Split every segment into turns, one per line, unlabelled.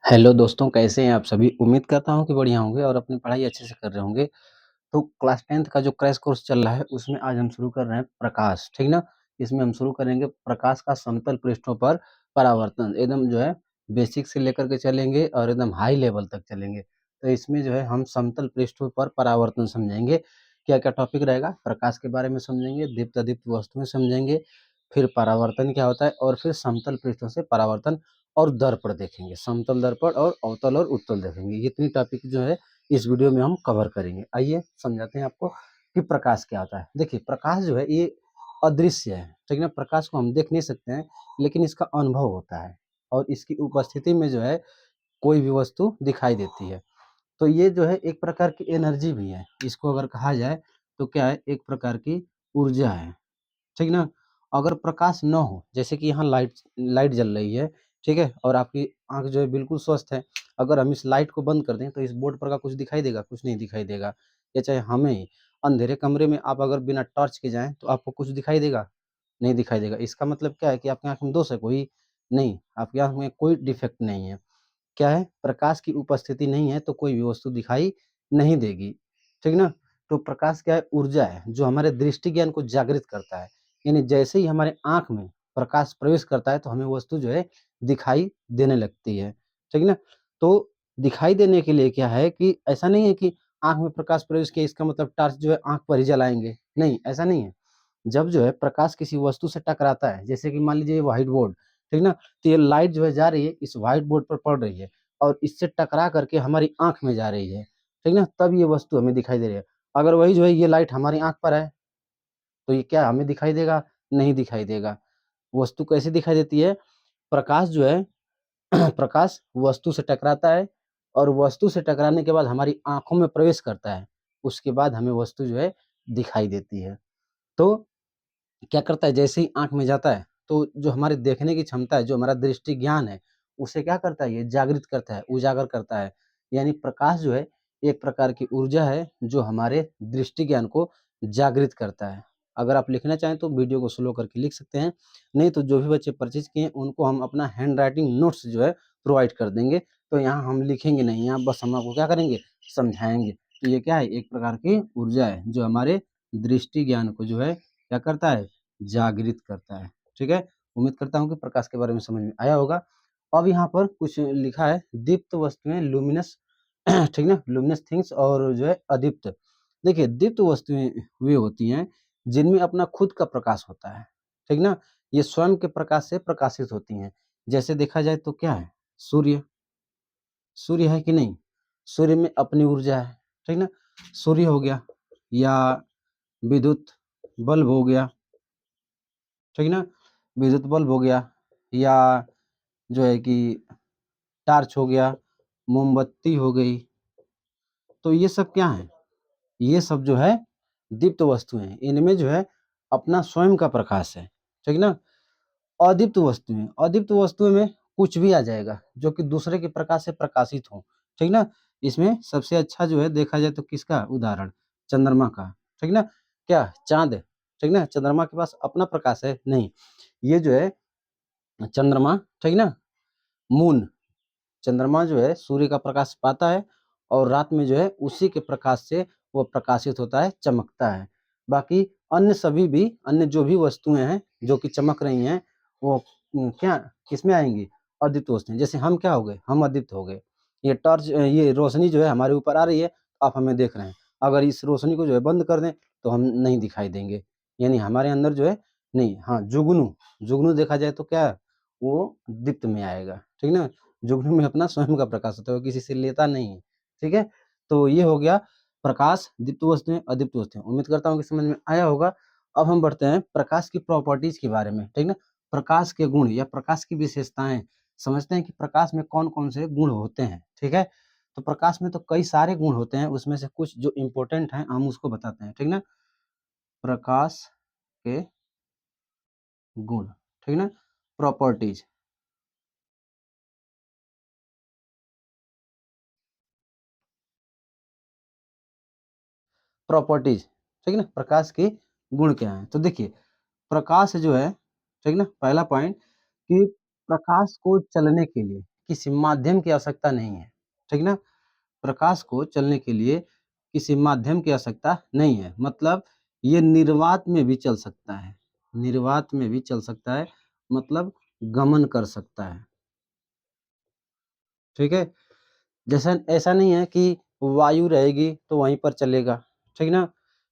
Hello दोस्तों, कैसे हैं आप सभी? उम्मीद करता हूँ कि बढ़िया होंगे और अपनी पढ़ाई अच्छे से कर रहे होंगे। तो क्लास 10th का जो क्रैश कोर्स चल रहा है, उसमें आज हम शुरू कर रहे हैं प्रकाश, ठीक ना? इसमें हम शुरू करेंगे प्रकाश का समतल पृष्ठों पर परावर्तन। एकदम जो है बेसिक से लेकर के चलेंगे और एकदम हाई लेवल तक चलेंगे। तो इसमें जो है हम समतल पृष्ठों पर परावर्तन समझेंगे। क्या-क्या टॉपिक रहेगा? प्रकाश के बारे में समझेंगे, दीप्त-अदीप्त वस्तुएँ समझेंगे, फिर परावर्तन क्या होता है और फिर समतल पृष्ठों से परावर्तन और दर्पण देखेंगे। समतल दर्पण और अवतल और उत्तल देखेंगे। ये 3 टॉपिक जो है इस वीडियो में हम कवर करेंगे। आइए समझाते हैं आपको कि प्रकाश क्या होता है। देखिए, प्रकाश जो है ये अदृश्य है, ठीक है ना? प्रकाश को हम देख नहीं सकते हैं, लेकिन इसका अनुभव होता है और इसकी उपस्थिति में जो है कोई भी वस्तु दिखाई देती है। तो ये जो है एक प्रकार की एनर्जी भी है। इसको अगर कहा जाए तो क्या है, एक प्रकार की ऊर्जा है। ठीक ना? अगर प्रकाश ना हो, जैसे कि यहाँ लाइट लाइट जल रही है, ठीक है? और आपकी आँख जो है बिल्कुल स्वस्थ है। अगर हम इस लाइट को बंद कर दें, तो इस बोर्ड पर का कुछ दिखाई देगा? कुछ नहीं दिखाई देगा। या चाहे हमें ही अंधेरे कमरे में आप अगर बिना टॉर्च के जाएँ, तो आपको कुछ दिखाई देगा? नहीं दिखाई देगा। इसका मतलब क्या है कि आपकी आँख में दोष है कोई? नहीं, आपकी आँख में कोई डिफेक्ट नहीं है। क्या है? प्रकाश की उपस्थिति नहीं है तो कोई भी वस्तु दिखाई नहीं देगी, ठीक ना? तो प्रकाश क्या है? ऊर्जा है, जो हमारे दृष्टि ज्ञान को जागृत करता है। यानी जैसे ही हमारे आँख में प्रकाश प्रवेश करता है तो हमें वस्तु जो है दिखाई देने लगती है, ठीक ना? तो दिखाई देने के लिए क्या है कि ऐसा नहीं है कि आँख में प्रकाश प्रवेश किया इसका मतलब टॉर्च जो है आँख पर ही जलाएँगे, नहीं, ऐसा नहीं है। जब जो है प्रकाश किसी वस्तु से टकराता है, जैसे कि मान लीजिए व्हाइट बोर्ड, ठीक ना? तो ये लाइट जो है जा रही है, इस व्हाइट बोर्ड पर पड़ रही है और इससे टकरा करके हमारी आँख में जा रही है, ठीक ना? तब ये वस्तु हमें दिखाई दे रही है। अगर वही जो है ये लाइट हमारी आँख पर है, तो ये क्या हमें दिखाई देगा? नहीं दिखाई देगा। वस्तु कैसे दिखाई देती है? प्रकाश जो है प्रकाश वस्तु से टकराता है और वस्तु से टकराने के बाद हमारी आँखों में प्रवेश करता है। उसके बाद हमें वस्तु जो है दिखाई देती है। तो क्या करता है जैसे ही आँख में जाता है, तो जो हमारे देखने की क्षमता है, जो हमारा दृष्टि ज्ञान है, उसे क्या करता है ये जागृत करता है, उजागर करता है। यानी प्रकाश जो है एक प्रकार की ऊर्जा है जो हमारे दृष्टि ज्ञान को जागृत करता है। अगर आप लिखना चाहें तो वीडियो को स्लो करके लिख सकते हैं, नहीं तो जो भी बच्चे परचेज़ किए हैं उनको हम अपना हैंड राइटिंग नोट्स जो है प्रोवाइड कर देंगे। तो यहाँ हम लिखेंगे नहीं, यहाँ बस हम आपको क्या करेंगे समझाएँगे। तो ये क्या है एक प्रकार की ऊर्जा है जो हमारे दृष्टि ज्ञान को जो है क्या करता है जागृत करता है, ठीक है? उम्मीद करता हूँ कि प्रकाश के बारे में समझ में आया होगा। अब यहाँ पर कुछ लिखा है दीप्त वस्तुएँ लुमिनस ठीक ना? लुमिनस थिंग्स और जो है अदीप्त। देखिए दीप्त वस्तुएँ वे होती हैं जिनमें अपना खुद का प्रकाश होता है, ठीक ना? ये स्वयं के प्रकाश से प्रकाशित होती हैं। जैसे देखा जाए तो क्या है? सूर्य, सूर्य है कि नहीं? सूर्य में अपनी ऊर्जा है, ठीक ना? सूर्य हो गया या विद्युत बल्ब हो गया, ठीक ना? विद्युत बल्ब हो गया या जो है कि टॉर्च हो गया, मोमबत्ती हो गई, तो ये सब क्या हैं? ये सब जो है दीप्त वस्तुएँ हैं। इनमें जो है अपना स्वयं का प्रकाश है, ठीक ना? अदीप्त वस्तुएँ में कुछ भी आ जाएगा जो कि दूसरे के प्रकाश से प्रकाशित हो, ठीक ना? इसमें सबसे अच्छा जो है देखा जाए तो किसका उदाहरण? चंद्रमा का, ठीक ना? क्या? चाँद, ठीक ना? चंद्रमा के पास अपना प्रकाश है? नहीं। ये जो है चंद्रमा, ठीक ना? मून, चंद्रमा जो है सूर्य का प्रकाश पाता है और रात में जो है उसी के प्रकाश से वो प्रकाशित होता है, चमकता है। बाकी अन्य सभी भी अन्य जो भी वस्तुएँ हैं जो कि चमक रही हैं वो क्या किसमें आएँगी? अदीप्त वस्तुएँ। जैसे हम क्या हो गए? हम अदीप्त हो गए। ये टॉर्च ये रोशनी जो है हमारे ऊपर आ रही है, आप हमें देख रहे हैं। अगर इस रोशनी को जो है बंद कर दें तो हम नहीं दिखाई देंगे। यानी हमारे अंदर जो है नहीं हाँ, जुगनू, जुगनू देखा जाए तो क्या है? वो दीप्त में आएगा, ठीक ना? जुगनू में अपना स्वयं का प्रकाश होता है, वो किसी से लेता नहीं है, ठीक है? तो ये हो गया प्रकाश, दीप्त वस्तुएँ, अदीप्त वस्तुएँ। उम्मीद करता हूँ कि समझ में आया होगा। अब हम बढ़ते हैं प्रकाश की प्रॉपर्टीज़ के बारे में, ठीक ना? प्रकाश के गुण या प्रकाश की विशेषताएँ, समझते हैं कि प्रकाश में कौन-कौन से गुण होते हैं, ठीक है? तो प्रकाश में तो कई सारे गुण होते हैं, उसमें से कुछ जो इम्पोर्टेंट हैं, हम उसको बताते हैं, ठीक ना? प्रकाश के गुण, ठीक ना? प्रॉपर्टीज़। प्रॉपर्टीज़, ठीक है ना? प्रकाश के गुण क्या हैं? तो देखिए, प्रकाश जो है, ठीक है ना? पहला पॉइंट कि प्रकाश को चलने के लिए किसी माध्यम की आवश्यकता नहीं है, ठीक ना। प्रकाश को चलने के लिए किसी माध्यम की आवश्यकता नहीं है, मतलब ये निर्वात में भी चल सकता है, निर्वात में भी चल सकता है, मतलब गमन कर सकता है, ठीक है। जैसा ऐसा नहीं है कि वायु रहेगी तो वहीं पर चलेगा, ठीक ना।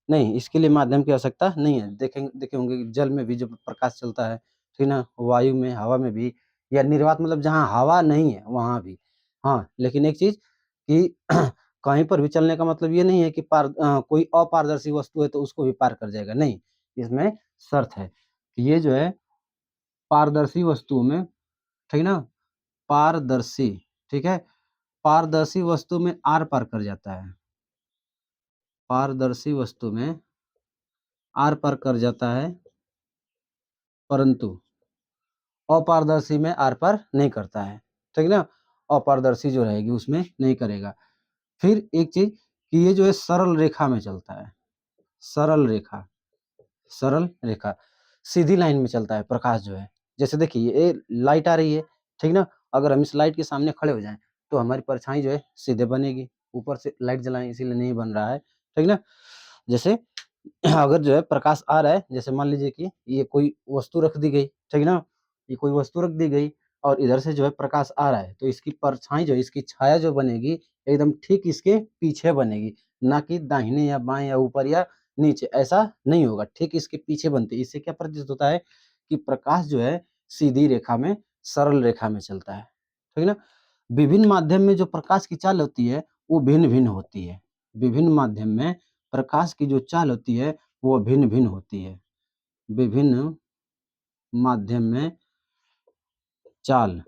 नहीं, इसके लिए माध्यम की आवश्यकता नहीं है। देखे होंगे कि जल में भी जो प्रकाश चलता है, ठीक ना, वायु में, हवा में भी, या निर्वात मतलब जहाँ हवा नहीं है वहाँ भी। हाँ, लेकिन एक चीज़ कि कहीं पर भी चलने का मतलब ये नहीं है कि कोई अपारदर्शी वस्तु है तो उसको भी पार कर जाएगा, नहीं। इसमें शर्त है कि ये जो है पारदर्शी वस्तुओं में, ठीक ना, पारदर्शी, ठीक है, पारदर्शी वस्तु में आर पार कर जाता है, पारदर्शी वस्तु में आर पार कर जाता है, परंतु अपारदर्शी में आर पार नहीं करता है, ठीक ना। अपारदर्शी जो रहेगी उसमें नहीं करेगा। फिर एक चीज कि ये जो है सरल रेखा में चलता है, सरल रेखा, सरल रेखा, सीधी लाइन में चलता है प्रकाश जो है। जैसे देखिए ये लाइट आ रही है, ठीक ना, अगर हम इस लाइट के सामने खड़े हो जाएं तो हमारी परछाई जो है सीधे बनेगी, ऊपर से लाइट जलाएं इसीलिए नहीं बन रहा है, ठीक ना। जैसे अगर जो है प्रकाश आ रहा है, जैसे मान लीजिए कि ये कोई वस्तु रख दी गई, ठीक ना, ये कोई वस्तु रख दी गई और इधर से जो है प्रकाश आ रहा है, तो इसकी परछाई जो है, इसकी छाया जो बनेगी एकदम ठीक इसके पीछे बनेगी, ना कि दाहिने या बाएं या ऊपर या नीचे, ऐसा नहीं होगा, ठीक इसके पीछे बनती है। इससे क्या प्रतीत होता है कि प्रकाश जो है सीधी रेखा में, सरल रेखा में चलता है, ठीक ना। विभिन्न माध्यम में जो प्रकाश की चाल होती है वो भिन्न भिन्न होती है, विभिन्न माध्यम में प्रकाश की जो चाल होती है वो भिन्न भिन्न होती है, विभिन्न माध्यम में चाल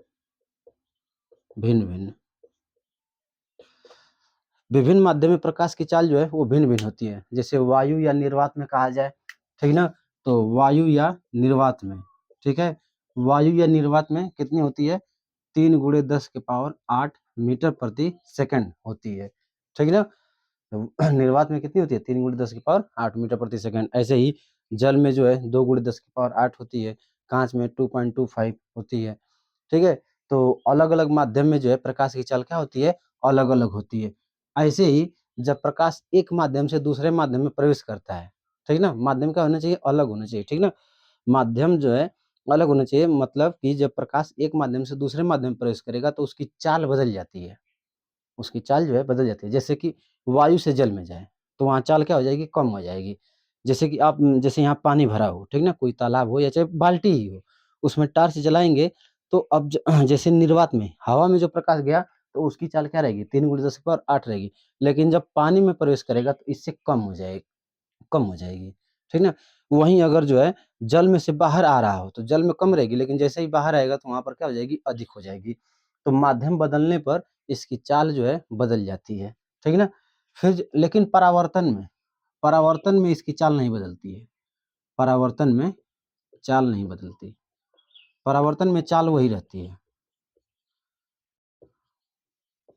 भिन्न भिन्न, विभिन्न माध्यम में प्रकाश की चाल जो है वो भिन्न भिन्न होती है। जैसे वायु या निर्वात में कहा जाए, ठीक ना, तो वायु या निर्वात में, ठीक है, वायु या निर्वात में कितनी होती है, 3 × 10⁸ मीटर प्रति सेकंड होती है, ठीक ना। निर्वात में कितनी होती है, 3 × 10⁸ मीटर प्रति सेकंड। ऐसे ही जल में जो है 2 × 10⁸ होती है, कांच में 2.25 होती है, ठीक है। तो अलग अलग माध्यम में जो है प्रकाश की चाल क्या होती है, अलग अलग होती है। ऐसे ही जब प्रकाश एक माध्यम से दूसरे माध्यम में प्रवेश करता है, ठीक ना, माध्यम क्या होना चाहिए, अलग होना चाहिए, ठीक ना, माध्यम जो है अलग होना चाहिए, मतलब कि जब प्रकाश एक माध्यम से दूसरे माध्यम में प्रवेश करेगा तो उसकी चाल बदल जाती है, उसकी चाल जो है बदल जाती है। जैसे कि वायु से जल में जाए तो वहाँ चाल क्या हो जाएगी, कम हो जाएगी। जैसे कि आप जैसे यहाँ पानी भरा हो, ठीक ना, कोई तालाब हो या चाहे बाल्टी ही हो, उसमें टार्च जलाएँगे तो अब जैसे निर्वात में हवा में जो प्रकाश गया तो उसकी चाल क्या रहेगी, 3 × 10⁸ रहेगी। लेकिन जब पानी में प्रवेश करेगा तो इससे कम हो जाएगी, ठीक ना। वहीं अगर जो है जल में से बाहर आ रहा हो तो जल में कम रहेगी, लेकिन जैसे ही बाहर आएगा तो वहाँ पर क्या हो जाएगी, अधिक हो जाएगी। तो माध्यम बदलने पर इसकी चाल जो है बदल जाती है, ठीक ना। फिर लेकिन परावर्तन में इसकी चाल नहीं बदलती है, परावर्तन में चाल नहीं बदलती, परावर्तन में चाल वही रहती है,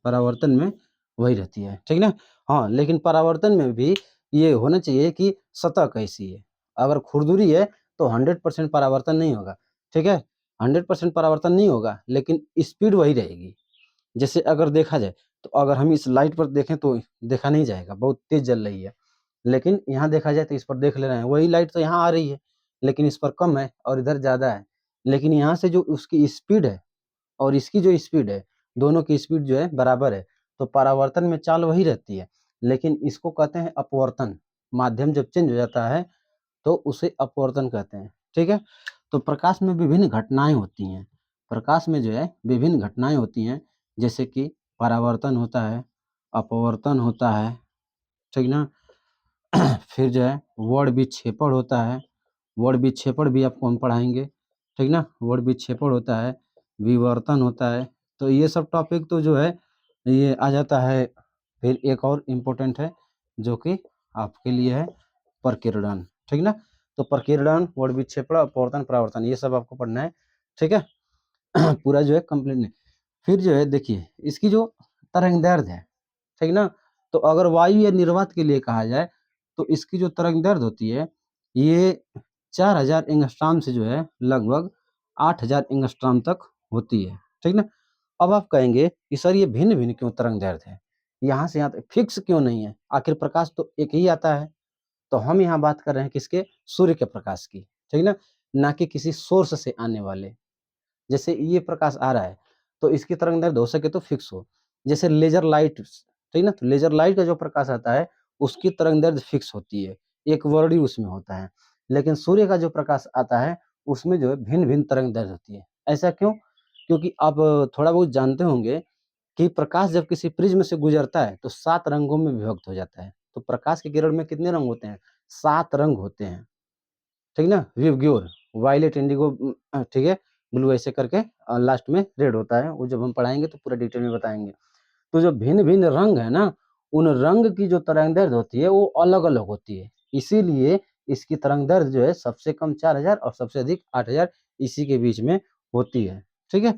परावर्तन में वही रहती है, ठीक ना। हाँ, लेकिन परावर्तन में भी ये होना चाहिए कि सतह कैसी है। अगर खुरदुरी है तो 100% परावर्तन नहीं होगा, ठीक है, 100% परावर्तन नहीं होगा, लेकिन स्पीड वही रहेगी। जैसे अगर देखा जाए तो अगर हम इस लाइट पर देखें तो देखा नहीं जाएगा, बहुत तेज जल रही है, लेकिन यहाँ देखा जाए तो इस पर देख ले रहे हैं, वही लाइट तो यहाँ आ रही है, लेकिन इस पर कम है और इधर ज़्यादा है। लेकिन यहाँ से जो उसकी स्पीड है और इसकी जो स्पीड है, दोनों की स्पीड जो है बराबर है, तो परावर्तन में चाल वही रहती है, लेकिन इसको कहते हैं अपवर्तन। माध्यम जब चेंज हो जाता है तो उसे अपवर्तन कहते हैं, ठीक है। तो प्रकाश में विभिन्न घटनाएं होती हैं, प्रकाश में जो है विभिन्न घटनाएं होती हैं, जैसे कि परावर्तन होता है, अपवर्तन होता है, ठीक ना। फिर जो है वर्ण विक्षेपण होता है, वर्ण विक्षेपण भी आपको हम पढ़ाएंगे, ठीक ना, वर्ण विक्षेपण होता है, विवर्तन होता है। तो ये सब टॉपिक तो जो है ये आ जाता है। फिर एक और इम्पोर्टेंट है जो कि आपके लिए है प्रकीर्णन, ठीक ना। तो प्रकीर्णन, वर्ण विक्षेपण, अपवर्तन, परावर्तन, ये सब आपको पढ़ना है, ठीक है। पूरा जो है कंप्लीट नहीं। फिर जो है देखिए इसकी जो तरंगदैर्घ्य है, ठीक ना, तो अगर वायु या निर्वात के लिए कहा जाए तो इसकी जो तरंगदैर्घ्य होती है ये 4000 एंगस्ट्रॉम से जो है लगभग 8000 एंगस्ट्रॉम तक होती है, ठीक ना। अब आप कहेंगे कि सर ये भिन्न-भिन्न क्यों तरंग-दैर्ध्य है? यहाँ से यहाँ तक फिक्स क्यों नहीं है? आखिर प्रकाश तो एक ही आता है। तो हम यहाँ बात कर रहे हैं किसके? सूर्य के प्रकाश की, ठीक ना? ना कि किसी सोर्स से आने वाले। जैसे ये प्रकाश आ रहा है, तो इसकी तरंग-दैर्ध्य हो सके तो फिक्स हो। जैसे लेज़र लाइट ठीक ना? तो लेज़र लाइट का जो प्रकाश आता है, उसकी तरंग-दैर्ध्य फिक्स होती है, एक वर्ड ही उसमें होता है। लेकिन सूर्य का जो प्रकाश आता है, उसमें जो है भिन्न-भिन्न तरंग-दैर्ध्य होती है। ऐसा क्यों? क्योंकि आप थोड़ा बहुत जानते होंगे कि प्रकाश जब किसी प्रिज़्म से गुजरता है, तो 7 रंगों में विभक्त हो जाता है। तो प्रकाश के किरण में कितने रंग होते हैं? 7 रंग होते हैं। ठीक ना? विबग्योर, वायलेट, इंडिगो ठीक है? ब्लू ऐसे करके लास्ट में रेड होता है, वो जब हम पढ़ाएँगे तो पूरा डिटेल में बताएँगे। तो जो भिन्न-भिन्न रंग है ना, उन रंग की जो तरंग-दैर्ध्य होती है, वो अलग-अलग होती है। इसीलिए इसकी तरंग-दैर्ध्य जो है सबसे कम 4000 और सबसे अधिक 8000 इसी के बीच में होती है। ठीक है?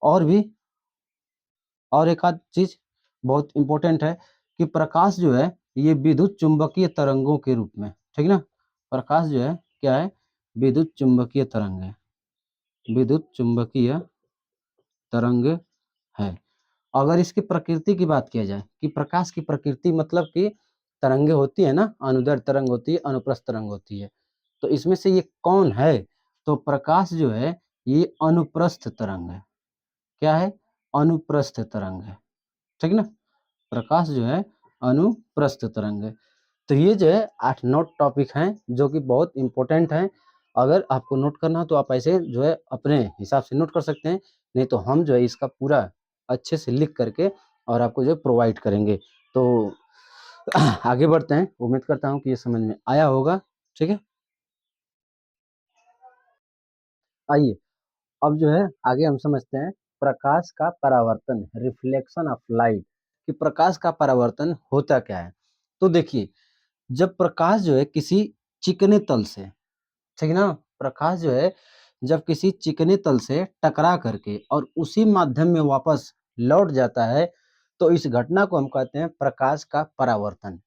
और भी और एक आध चीज़ बहुत इम्पोर्टेंट है कि प्रकाश जो है, ये विद्युत चुम्बकीय तरंगों के रूप में, ठीक ना? प्रकाश जो है, क्या है? विद्युत चुम्बकीय तरंग है। विद्युत चुम्बकीय तरंग है। अगर इसकी प्रकृति की बात किया जाए कि प्रकाश की प्रकृति मतलब कि तरंगें होती है ना, अनुदैर्ध्य तरंग होती है, अनुप्रस्थ तरंग होती है। तो इसमें से ये कौन है? तो प्रकाश जो है, ये अनुप्रस्थ तरंग है। क्या है? अनुप्रस्थ तरंग है। ठीक ना? प्रकाश जो है अनुप्रस्थ तरंग है। तो ये जो है 8-9 टॉपिक हैं जो कि बहुत इम्पोर्टेंट हैं। अगर आपको नोट करना हो तो आप ऐसे जो है अपने हिसाब से नोट कर सकते हैं, नहीं तो हम जो है इसका पूरा अच्छे से लिख करके और आपको जो है प्रोवाइड करेंगे। तो आगे बढ़ते हैं, उम्मीद करता हूँ कि ये समझ में आया होगा, ठीक है? आइए, अब जो है आगे हम समझते हैं प्रकाश का परावर्तन, रिफ्लेक्शन ऑफ लाइट कि प्रकाश का परावर्तन होता क्या है? तो देखिए, जब प्रकाश जो है किसी चिकने तल से, ठीक है ना? प्रकाश जो है जब किसी चिकने तल से टकरा करके और उसी माध्यम में वापस लौट जाता है, तो इस घटना को हम कहते हैं प्रकाश का परावर्तन।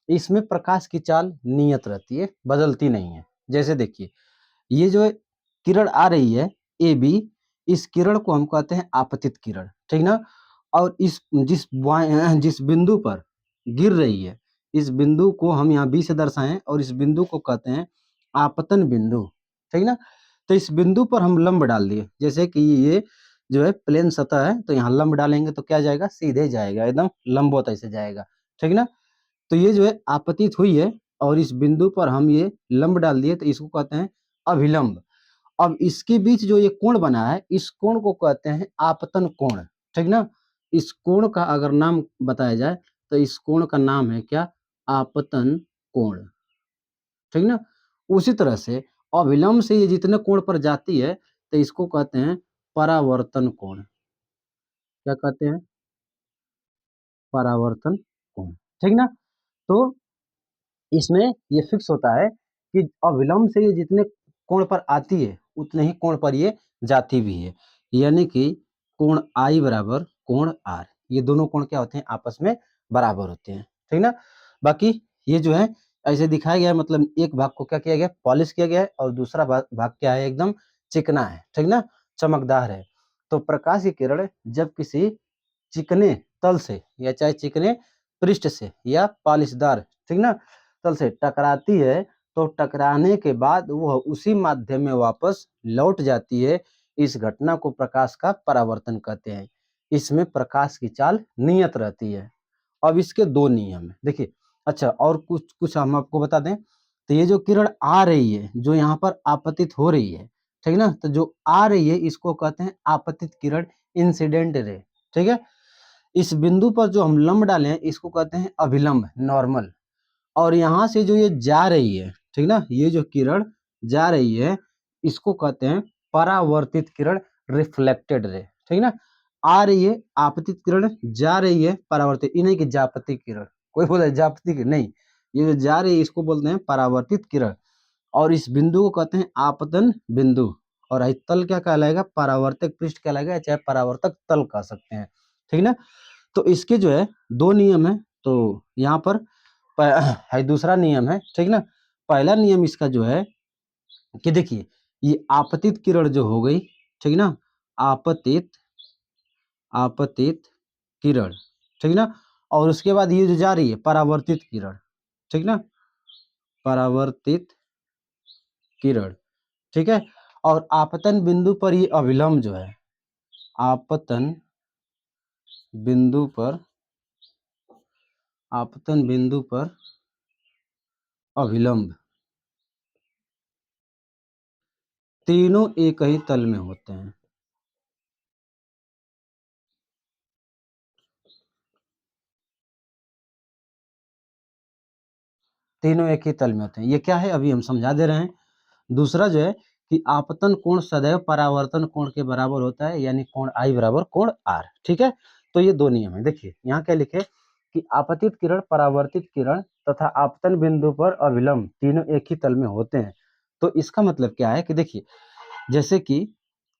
इसमें प्रकाश की चाल नियत रहती है, बदलती नहीं है। जैसे देखिए, ये जो किरण आ रही है AB, इस किरण को हम कहते हैं आपतित किरण, ठीक ना? और जिस बिंदु पर गिर रही है, इस बिंदु को हम यहाँ B से दर्शाएँ और इस बिंदु को कहते हैं आपतन बिंदु, ठीक ना? तो इस बिंदु पर हम लंब डाल दिए, जैसे कि ये जो है प्लेन सतह है, तो यहाँ लंब डालेंगे तो क्या जाएगा? सीधे जाएगा, एकदम लंबवत ऐसे जाएगा, ठीक ना? तो ये जो है आपतित हुई है और इस बिंदु पर हम ये लंब डाल दिए, तो इसको कहते हैं अभिलंब। अब इसके बीच जो ये कोण बना है, इस कोण को कहते हैं आपतन कोण, ठीक ना? इस कोण का अगर नाम बताया जाए, तो इस कोण का नाम है क्या? आपतन कोण, ठीक ना? उसी तरह से अभिलंब से ये जितने कोण पर जाती है, तो इसको कहते हैं परावर्तन कोण। क्या कहते हैं? परावर्तन कोण, ठीक ना? तो इसमें ये फिक्स होता है कि अविलंब से ये जितने कोण पर आती है, उतने ही कोण पर ये जाती भी है। यानी कि कोण I बराबर कोण R, ये दोनों कोण क्या होते हैं? आपस में बराबर होते हैं, ठीक ना? बाकी ये जो है ऐसे दिखाया गया है, मतलब एक भाग को क्या किया गया है? पॉलिश किया गया है और दूसरा भाग भाग क्या है? एकदम चिकना है, ठीक ना? चमकदार है। तो प्रकाश की किरण जब किसी चिकने तल से या चाहे चिकने पृष्ठ से या पॉलिशदार, ठीक ना, तल से टकराती है, तो टकराने के बाद वह उसी माध्यम में वापस लौट जाती है। इस घटना को प्रकाश का परावर्तन कहते हैं। इसमें प्रकाश की चाल नियत रहती है। अब इसके 2 नियम हैं। देखिए, अच्छा और कुछ कुछ हम आपको बता दें, तो ये जो किरण आ रही है, जो यहाँ पर आपतित हो रही है, ठीक ना? तो जो आ रही है इसको कहते हैं आपतित किरण, इंसिडेंट रे, ठीक है? इस बिंदु पर जो हम लंब डाले हैं इसको कहते हैं अभिलंब, नॉर्मल। और यहाँ से जो ये जा रही है, ठीक ना? ये जो किरण जा रही है, इसको कहते हैं परावर्तित किरण, रिफ्लेक्टेड रे, ठीक ना? आ रही है आपतित किरण, जा रही है परावर्तित, ये नहीं कि जापतित किरण। कोई बोले जापतित किरण, नहीं, ये जो जा रही है इसको बोलते हैं परावर्तित किरण। और इस बिंदु को कहते हैं आपतन बिंदु। और ये तल क्या कहलाएगा? परावर्तक पृष्ठ कहलाएगा, चाहे परावर्तक तल कह सकते हैं, ठीक ना? तो इसके जो है 2 नियम हैं। तो यहाँ पर है दूसरा नियम है, ठीक ना? पहला नियम इसका जो है कि देखिए, ये आपतित किरण जो हो गई, ठीक ना? आपतित आपतित किरण, ठीक ना। और उसके बाद ये जो जा रही है परावर्तित किरण, ठीक ना, परावर्तित किरण, ठीक है। और आपतन बिंदु पर ये अविलंब जो है, आपतन बिंदु पर, आपतन बिंदु पर अविलंब, तीनों एक ही तल में होते हैं। तीनों एक ही तल में होते हैं। ये क्या है अभी हम समझा दे रहे हैं। दूसरा जो है कि आपतन कोण सदैव परावर्तन कोण के बराबर होता है, यानी कोण आई बराबर कोण आर, ठीक है। तो ये दो नियम है। देखिए यहाँ क्या लिखे कि आपतित किरण, परावर्तित किरण तथा आपतन बिंदु पर अविलंब तीनों एक ही तल में होते हैं। तो इसका मतलब क्या है कि देखिए, जैसे कि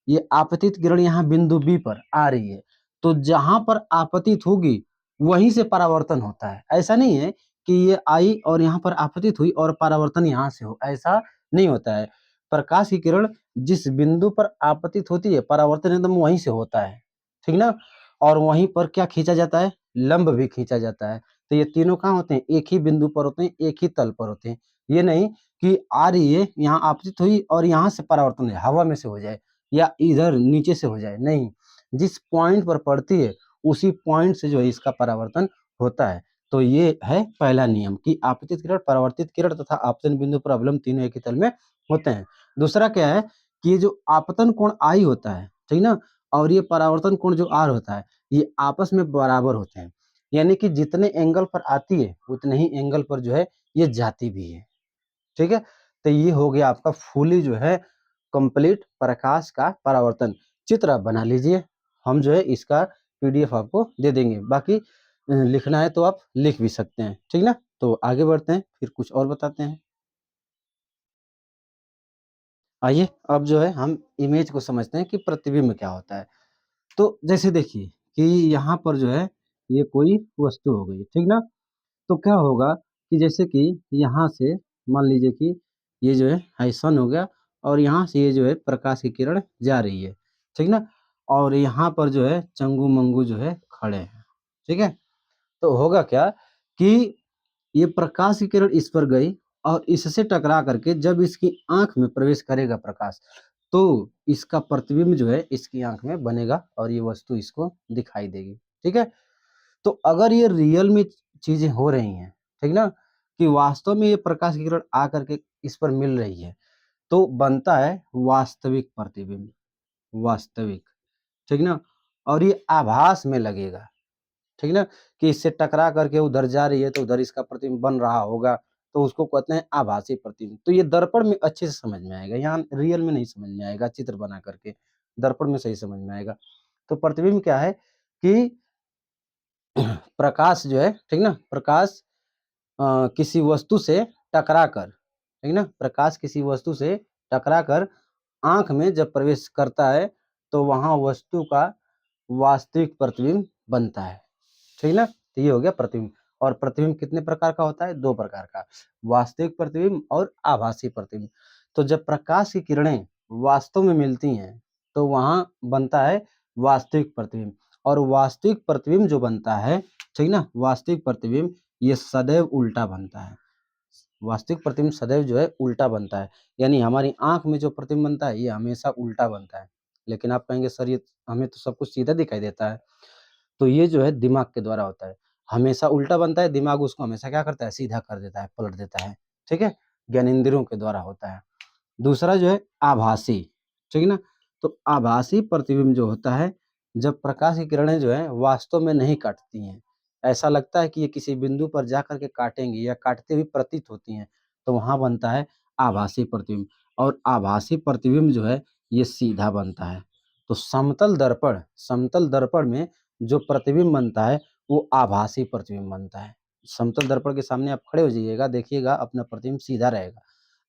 ये आपतित किरण यहाँ बिंदु बी पर आ रही है, तो जहां पर आपतित होगी वहीं से परावर्तन होता है। ऐसा नहीं है कि ये आई और यहाँ पर आपतित हुई और परावर्तन यहाँ से हो, ऐसा नहीं होता है। प्रकाश की किरण जिस बिंदु पर आपतित होती है, परावर्तन एकदम वहीं से होता है, ठीक ना। और वहीं पर क्या खींचा जाता है, लंब भी खींचा जाता है। तो ये तीनों कहाँ होते हैं, एक ही बिंदु पर होते हैं, एक ही तल पर होते हैं। ये नहीं कि आ रही है यहाँ आपतित हुई और यहाँ से परावर्तन है, हवा में से हो जाए या इधर नीचे से हो जाए, नहीं, जिस पॉइंट पर पड़ती है उसी पॉइंट से जो है इसका परावर्तन होता है। तो ये है पहला नियम कि आपतित किरण, परावर्तित किरण तथा आपतन बिंदु पर अवलंब तीनों एक ही तल में होते हैं। दूसरा क्या है कि ये जो आपतन कोण आई होता है, ठीक ना, और ये परावर्तन कोण जो आर होता है, ये आपस में बराबर होते हैं। यानी कि जितने एंगल पर आती है उतने ही एंगल पर जो है ये जाती भी है, ठीक है। तो ये हो गया आपका फुली जो है कंप्लीट प्रकाश का परावर्तन। चित्र आप बना लीजिए, हम जो है इसका पीडीएफ आपको दे देंगे। बाकी लिखना है तो आप लिख भी सकते हैं, ठीक ना। तो आगे बढ़ते हैं, फिर कुछ और बताते हैं। आइए अब जो है हम इमेज को समझते हैं कि प्रतिबिंब क्या होता है। तो जैसे देखिए कि यहाँ पर जो है ये कोई वस्तु हो गई, ठीक ना। तो क्या होगा कि जैसे कि यहाँ से मान लीजिए कि ये जो है ऐसन हो गया और यहाँ से ये जो है प्रकाश की किरण जा रही है, ठीक ना। और यहाँ पर जो है चंगू मंगू जो है खड़े हैं, ठीक है। तो होगा क्या कि ये प्रकाश की किरण इस पर गई और इससे टकरा करके जब इसकी आंख में प्रवेश करेगा प्रकाश, तो इसका प्रतिबिंब जो है इसकी आंख में बनेगा और ये वस्तु इसको दिखाई देगी, ठीक है। तो अगर ये रियल में चीजें हो रही हैं, ठीक ना, कि वास्तव में ये प्रकाश की किरण आ करके इस पर मिल रही है, तो बनता है वास्तविक प्रतिबिंब, वास्तविक, ठीक ना। और ये आभास में लगेगा, ठीक ना, कि इससे टकरा करके उधर जा रही है तो उधर इसका प्रतिबिंब बन रहा होगा, तो उसको कहते हैं आभासी प्रतिबिंब। तो ये दर्पण में अच्छे से समझ में आएगा, यहाँ रियल में नहीं समझ में आएगा, चित्र बना करके दर्पण में सही समझ में आएगा। तो प्रतिबिंब क्या है कि प्रकाश जो है, ठीक ना, प्रकाश किसी वस्तु से टकरा कर, ठीक ना, प्रकाश किसी वस्तु से टकरा कर आंख में जब प्रवेश करता है तो वहां वस्तु का वास्तविक प्रतिबिंब बनता है, ठीक ना। तो ये हो गया प्रतिबिंब। और प्रतिबिंब कितने प्रकार का होता है, दो प्रकार का, वास्तविक प्रतिबिंब और आभासी प्रतिबिंब। तो जब प्रकाश की किरणें वास्तव में मिलती हैं तो वहां बनता है वास्तविक प्रतिबिंब। और वास्तविक प्रतिबिंब जो बनता है, ठीक ना, वास्तविक प्रतिबिंब ये सदैव उल्टा बनता है। वास्तविक प्रतिबिंब सदैव जो है उल्टा बनता है, यानी हमारी आंख में जो प्रतिबिंब बनता है ये हमेशा उल्टा बनता है। लेकिन आप कहेंगे सर ये हमें तो सब कुछ सीधा दिखाई देता है, तो ये जो है दिमाग के द्वारा होता है। हमेशा उल्टा बनता है, दिमाग उसको हमेशा क्या करता है, सीधा कर देता है, पलट देता है, ठीक है। ज्ञानेंद्रियों के द्वारा होता है। दूसरा जो है आभासी, ठीक है ना। तो आभासी प्रतिबिंब जो होता है, जब प्रकाश की किरणें जो है वास्तव में नहीं काटती हैं, ऐसा लगता है कि ये किसी बिंदु पर जा करके काटेंगी या काटते हुए प्रतीत होती हैं, तो वहां बनता है आभासी प्रतिबिंब। और आभासी प्रतिबिंब जो है ये सीधा बनता है। तो समतल दर्पण में जो प्रतिबिंब बनता है वो आभासी प्रतिबिंब बनता है। समतल दर्पण के सामने आप खड़े हो जाइएगा, देखिएगा अपना प्रतिबिंब सीधा रहेगा,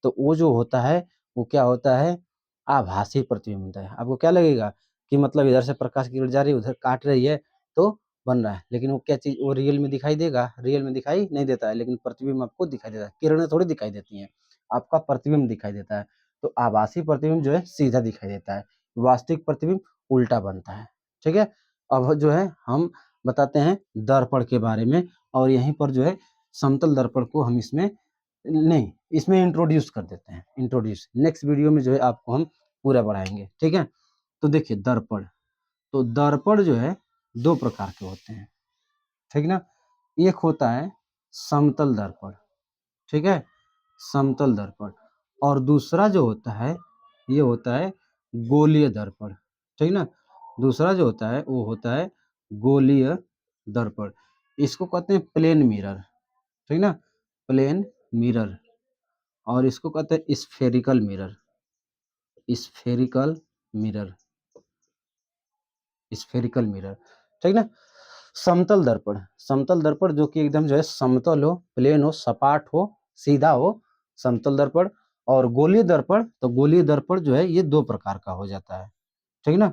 तो वो जो होता है वो क्या होता है, आभासी प्रतिबिंब होता है। आपको क्या लगेगा कि मतलब इधर से प्रकाश की किरण जा रही है, उधर काट रही है, तो बन रहा है, लेकिन वो क्या चीज़, वो रियल में दिखाई देगा, रियल में दिखाई नहीं देता है, लेकिन प्रतिबिंब आपको दिखाई देता है। किरणें थोड़ी दिखाई देती हैं, आपका प्रतिबिंब दिखाई देता है। तो आभासी प्रतिबिंब जो है सीधा दिखाई देता है, वास्तविक प्रतिबिंब उल्टा बनता है, ठीक है। अब जो है हम बताते हैं दर्पण के बारे में, और यहीं पर जो है समतल दर्पण को हम इसमें नहीं, इसमें इंट्रोड्यूस कर देते हैं, इंट्रोड्यूस। नेक्स्ट वीडियो में जो है आपको हम पूरा बढ़ाएँगे, ठीक है? तो देखिए दर्पण, तो दर्पण जो है 2 प्रकार के होते हैं, ठीक ना? एक होता है समतल दर्पण, ठीक है? समतल दर्पण, और दूसरा जो होता है, ये होता है गोलीय दर्पण, ठीक ना? दूसरा जो होता है वो होता है गोलीय दर्पण। इसको कहते हैं प्लेन मिरर, ठीक ना? प्लेन मिरर, और इसको कहते हैं spherical mirror, spherical mirror, spherical mirror, ठीक ना? समतल दर्पण जो कि एकदम जो है समतल हो, प्लेन हो, सपाट हो, सीधा हो, समतल दर्पण। और गोलीय दर्पण, तो गोलीय दर्पण जो है ये 2 प्रकार का हो जाता है, ठीक ना?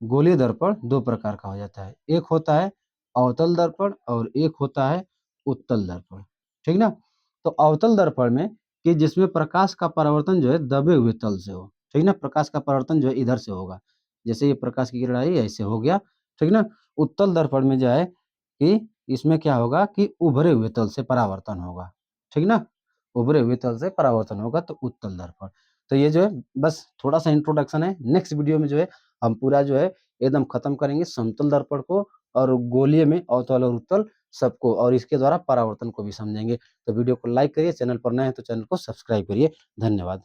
गोलीय दर्पण 2 प्रकार का हो जाता है। एक होता है अवतल दर्पण और एक होता है उत्तल दर्पण, ठीक ना? तो अवतल दर्पण में कि जिसमें प्रकाश का परावर्तन जो है दबे हुए तल से हो, ठीक ना? प्रकाश का परावर्तन जो है इधर से होगा। जैसे ये प्रकाश की किरण आई ऐसे हो गया, ठीक ना? उत्तल दर्पण में जो है कि इसमें क्या होगा कि उभरे हुए तल से परावर्तन होगा, ठीक ना? उभरे हुए तल से परावर्तन होगा, तो उत्तल दर्पण। तो ये जो है बस थोड़ा-सा इंट्रोडक्शन है। नेक्स्ट वीडियो में जो है हम पूरा जो है एकदम खत्म करेंगे समतल दर्पण को, और गोलीय में अवतल और उत्तल सबको, और इसके द्वारा परावर्तन को भी समझेंगे। तो वीडियो को लाइक करिए, चैनल पर नए हैं तो चैनल को सब्सक्राइब करिए। धन्यवाद।